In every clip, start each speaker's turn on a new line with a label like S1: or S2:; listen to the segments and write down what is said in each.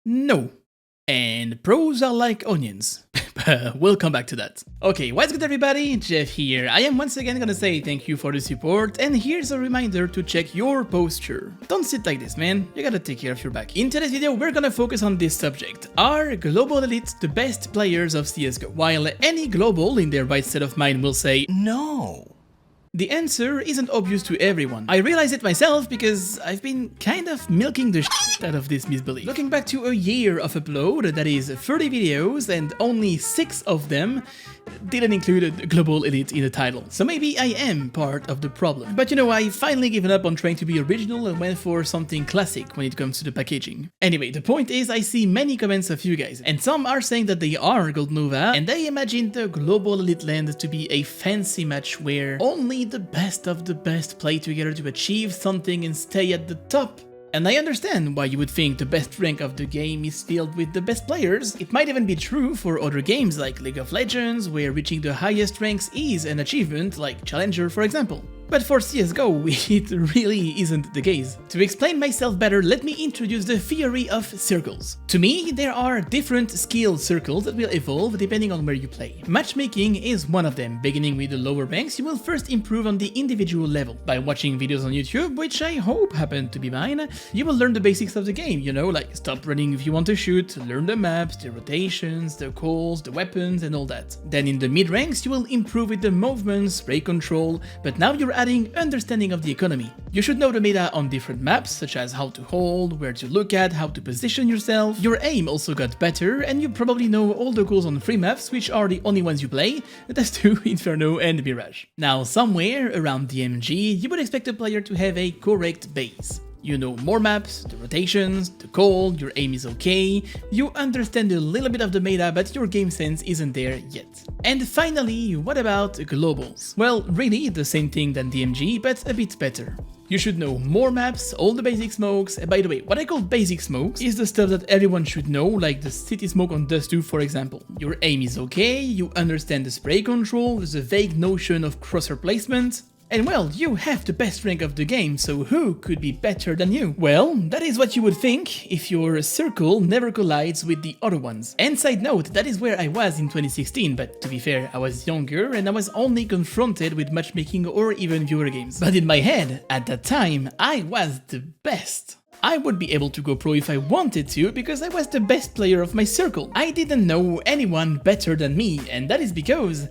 S1: No. And pros are like onions. We'll come back to that. Okay, what's good everybody? Jeff here. I am once again gonna say thank you for the support, and here's a reminder to check your posture. Don't sit like this, man. You gotta take care of your back. In today's video, we're gonna focus on this subject. Are global elites the best players of CSGO? While any global in their right state of mind will say no. The answer isn't obvious to everyone. I realize it myself because I've been kind of milking the shit out of this misbelief. Looking back to a year of upload, that is 30 videos, and only 6 of them didn't include a global elite in the title. So maybe I am part of the problem. But you know, I finally given up on trying to be original and went for something classic when it comes to the packaging. Anyway, the point is I see many comments of you guys, and some are saying that they are Gold Nova, and they imagine the global elite land to be a fancy match where only the best of the best play together to achieve something and stay at the top. And I understand why you would think the best rank of the game is filled with the best players. It might even be true for other games like League of Legends, where reaching the highest ranks is an achievement, like Challenger for example. But for CSGO, it really isn't the case. To explain myself better, let me introduce the theory of circles. To me, there are different skill circles that will evolve depending on where you play. Matchmaking is one of them. Beginning with the lower ranks, you will first improve on the individual level. By watching videos on YouTube, which I hope happen to be mine, you will learn the basics of the game, you know, like stop running if you want to shoot, learn the maps, the rotations, the calls, the weapons, and all that. Then in the mid ranks, you will improve with the movements, spray control, but now you're adding understanding of the economy. You should know the meta on different maps, such as how to hold, where to look at, how to position yourself. Your aim also got better, and you probably know all the goals on free maps, which are the only ones you play, that's 2, Inferno and Mirage. Now, somewhere around DMG, you would expect a player to have a correct base. You know more maps, the rotations, the call, your aim is okay, you understand a little bit of the meta, but your game sense isn't there yet. And finally, what about globals? Well, really the same thing than DMG, but a bit better. You should know more maps, all the basic smokes, and by the way, what I call basic smokes is the stuff that everyone should know, like the city smoke on Dust 2 for example. Your aim is okay, you understand the spray control, there's a vague notion of crosshair placement. And well, you have the best rank of the game, so who could be better than you? Well, that is what you would think if your circle never collides with the other ones. And side note, that is where I was in 2016, but to be fair, I was younger and I was only confronted with matchmaking or even viewer games. But in my head, at that time, I was the best. I would be able to go pro if I wanted to, because I was the best player of my circle. I didn't know anyone better than me, and that is because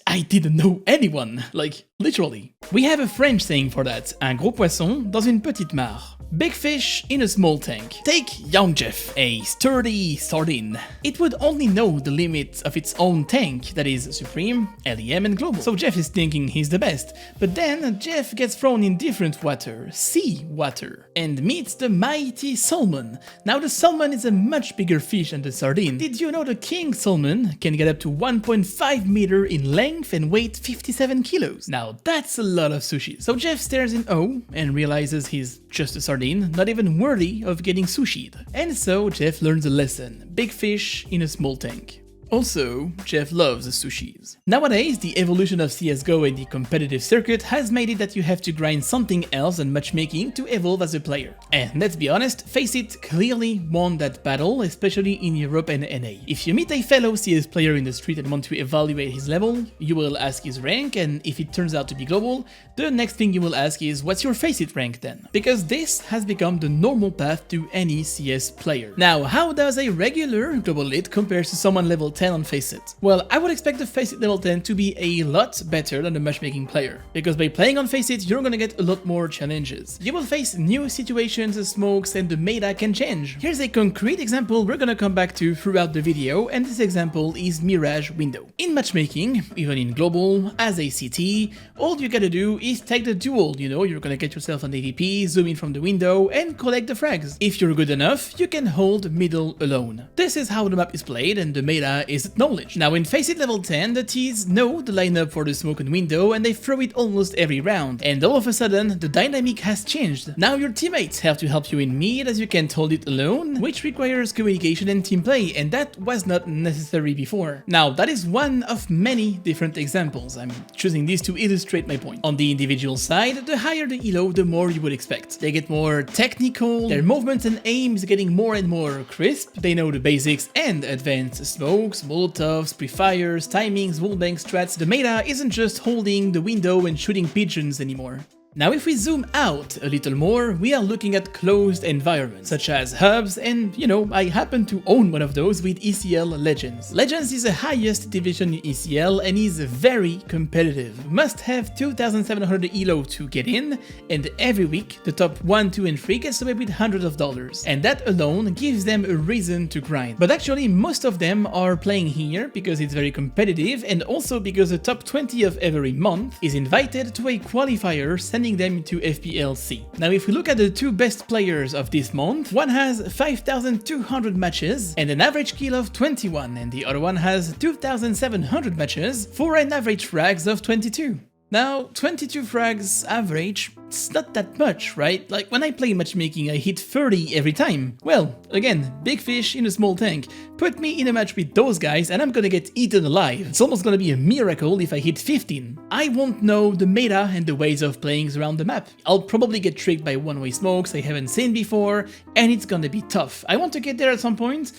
S1: I didn't know anyone, like, literally. We have a French saying for that, un gros poisson dans une petite mare. Big fish in a small tank. Take young Jeff, a sturdy sardine. It would only know the limits of its own tank, that is Supreme, LEM and Global. So Jeff is thinking he's the best, but then Jeff gets thrown in different water, sea water, and meets the mighty salmon. Now the salmon is a much bigger fish than the sardine. Did you know the king salmon can get up to 1.5 meters in length and weight 57 kilos? Now that's a lot of sushi. So Jeff stares in awe and realizes he's just a sardine, not even worthy of getting sushi'd. And so Jeff learns a lesson: big fish in a small tank. Also, Jeff loves sushis. Nowadays, the evolution of CSGO and the competitive circuit has made it that you have to grind something else than matchmaking to evolve as a player. And let's be honest, Faceit clearly won that battle, especially in Europe and NA. If you meet a fellow CS player in the street and want to evaluate his level, you will ask his rank, and if it turns out to be global, the next thing you will ask is, what's your Faceit rank then? Because this has become the normal path to any CS player. Now, how does a regular global elite compare to someone level 10 on Faceit? Well, I would expect the Faceit level 10 to be a lot better than the matchmaking player, because by playing on Faceit, you're gonna get a lot more challenges. You will face new situations, smokes, and the meta can change. Here's a concrete example we're gonna come back to throughout the video, and this example is Mirage window. In matchmaking, even in global, as a CT, all you gotta do is take the duel, you know, you're gonna get yourself an AVP, zoom in from the window, and collect the frags. If you're good enough, you can hold middle alone. This is how the map is played, and the meta is acknowledged. Now in Faceit level 10, the T's know the lineup for the smoke and window and they throw it almost every round. And all of a sudden, the dynamic has changed. Now your teammates have to help you in mid as you can't hold it alone, which requires communication and team play, and that was not necessary before. Now that is one of many different examples. I'm choosing these to illustrate my point. On the individual side, the higher the elo, the more you would expect. They get more technical, their movements and aim is getting more and more crisp, they know the basics and advanced smokes, molotovs, pre-fires, timings, wallbang strats. The meta isn't just holding the window and shooting pigeons anymore. Now if we zoom out a little more, we are looking at closed environments, such as hubs, and you know, I happen to own one of those with ECL Legends. Legends is the highest division in ECL and is very competitive. Must have 2700 elo to get in, and every week the top 1, 2 and 3 gets away with hundreds of dollars. And that alone gives them a reason to grind. But actually most of them are playing here because it's very competitive, and also because the top 20 of every month is invited to a qualifier sending them into FPLC. Now if we look at the two best players of this month, one has 5,200 matches and an average kill of 21, and the other one has 2,700 matches for an average frags of 22. Now, 22 frags average, it's not that much, right? Like when I play matchmaking I hit 30 every time. Well, again, big fish in a small tank. Put me in a match with those guys and I'm gonna get eaten alive. It's almost gonna be a miracle if I hit 15. I won't know the meta and the ways of playing around the map. I'll probably get tricked by one-way smokes I haven't seen before, and it's gonna be tough. I want to get there at some point,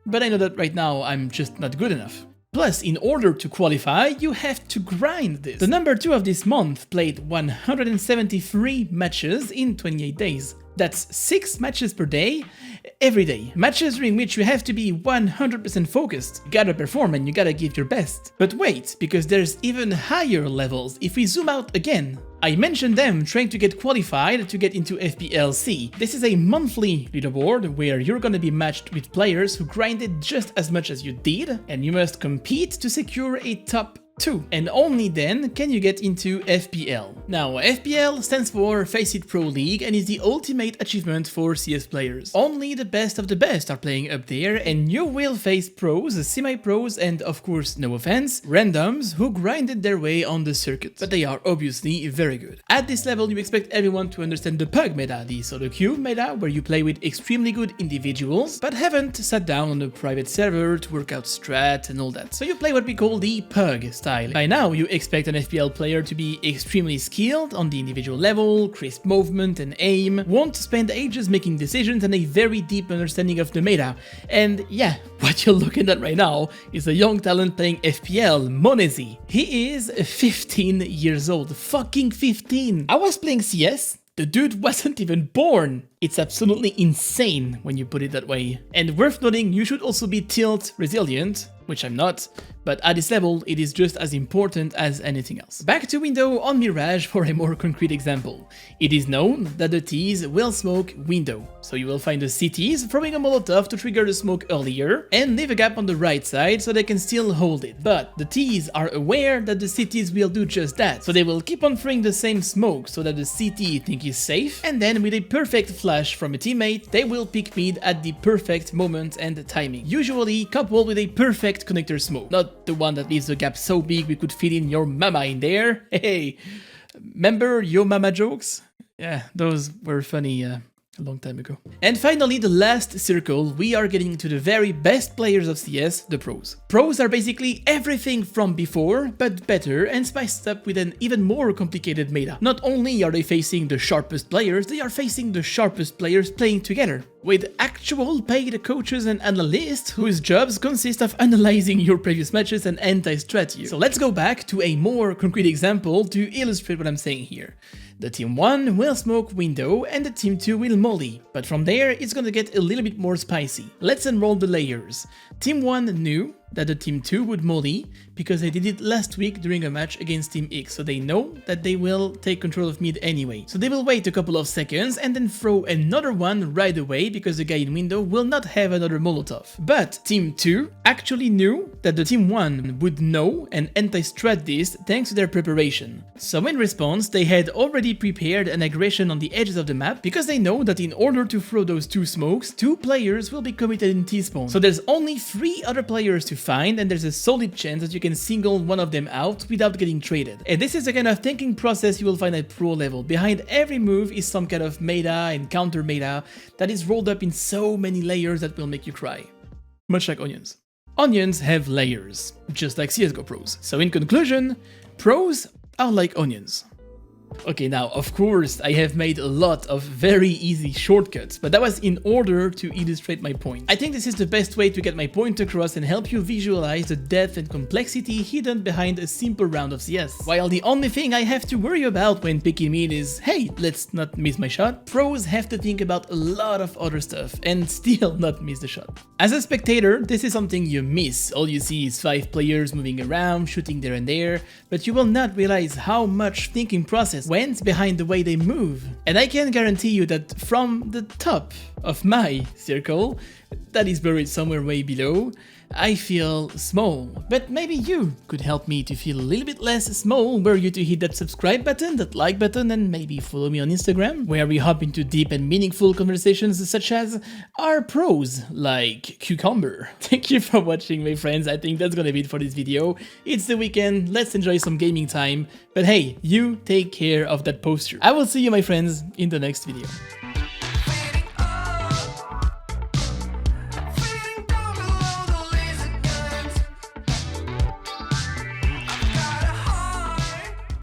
S1: but I know that right now I'm just not good enough. Plus, in order to qualify, you have to grind this. The number 2 of this month played 173 matches in 28 days. That's 6 matches per day, every day. Matches during which you have to be 100% focused. You gotta perform and you gotta give your best. But wait, because there's even higher levels. If we zoom out again, I mentioned them trying to get qualified to get into FPLC. This is a monthly leaderboard where you're gonna be matched with players who grinded just as much as you did, and you must compete to secure a top 2, and only then can you get into FPL. Now, FPL stands for Faceit Pro League and is the ultimate achievement for CS players. Only the best of the best are playing up there, and you will face pros, semi-pros, and of course, no offense, randoms who grinded their way on the circuit. But they are obviously very good. At this level, you expect everyone to understand the pug meta, the solo queue meta, where you play with extremely good individuals, but haven't sat down on a private server to work out strat and all that. So you play what we call the pug style. By now, you expect an FPL player to be extremely skilled on the individual level, crisp movement and aim, won't spend ages making decisions, and a very deep understanding of the meta. And yeah, what you're looking at right now is a young talent playing FPL, Monezi. He is 15 years old, fucking 15. I was playing CS. The dude wasn't even born. It's absolutely insane when you put it that way. And worth noting, you should also be tilt resilient, which I'm not, but at this level it is just as important as anything else. Back to window on Mirage for a more concrete example. It is known that the T's will smoke window, so you will find the CTs throwing a molotov to trigger the smoke earlier and leave a gap on the right side so they can still hold it. But the T's are aware that the CTs will do just that, so they will keep on throwing the same smoke so that the CT think is safe, and then with a perfect flash from a teammate, they will pick mid at the perfect moment and timing, usually coupled with a perfect connector smoke, not the one that leaves the gap so big we could fit in your mama in there. Hey, remember your mama jokes? Yeah, those were funny a long time ago. And finally, the last circle, we are getting to the very best players of CS, the pros. Pros are basically everything from before, but better and spiced up with an even more complicated meta. Not only are they facing the sharpest players, they are facing the sharpest players playing together, with actual paid coaches and analysts whose jobs consist of analyzing your previous matches and anti-strat you. So let's go back to a more concrete example to illustrate what I'm saying here. The team 1 will smoke window and the team 2 will molly, but from there it's gonna get a little bit more spicy. Let's unroll the layers. Team 1 knew that the team 2 would molly because they did it last week during a match against Team X, so they know that they will take control of mid anyway. So they will wait a couple of seconds and then throw another one right away because the guy in window will not have another molotov. But Team 2 actually knew that the Team 1 would know and anti-strat this thanks to their preparation. So in response, they had already prepared an aggression on the edges of the map because they know that in order to throw those two smokes, 2 players will be committed in T-spawn. So there's only 3 other players to find, and there's a solid chance that you can single one of them out without getting traded. And this is the kind of thinking process you will find at pro level. Behind every move is some kind of meta and counter meta that is rolled up in so many layers that will make you cry. Much like onions. Onions have layers, just like CSGO pros. So in conclusion, pros are like onions. Okay, now, of course, I have made a lot of very easy shortcuts, but that was in order to illustrate my point. I think this is the best way to get my point across and help you visualize the depth and complexity hidden behind a simple round of CS. While the only thing I have to worry about when picking mid is, hey, let's not miss my shot, pros have to think about a lot of other stuff and still not miss the shot. As a spectator, this is something you miss. All you see is 5 players moving around, shooting there and there, but you will not realize how much thinking process went behind the way they move. And I can guarantee you that from the top of my circle, that is buried somewhere way below, I feel small. But maybe you could help me to feel a little bit less small were you to hit that subscribe button, that like button, and maybe follow me on Instagram, where we hop into deep and meaningful conversations such as our pros, like Cucumber. Thank you for watching, my friends. I think that's gonna be it for this video. It's the weekend, let's enjoy some gaming time. But hey, you take care of that posture. I will see you, my friends, in the next video.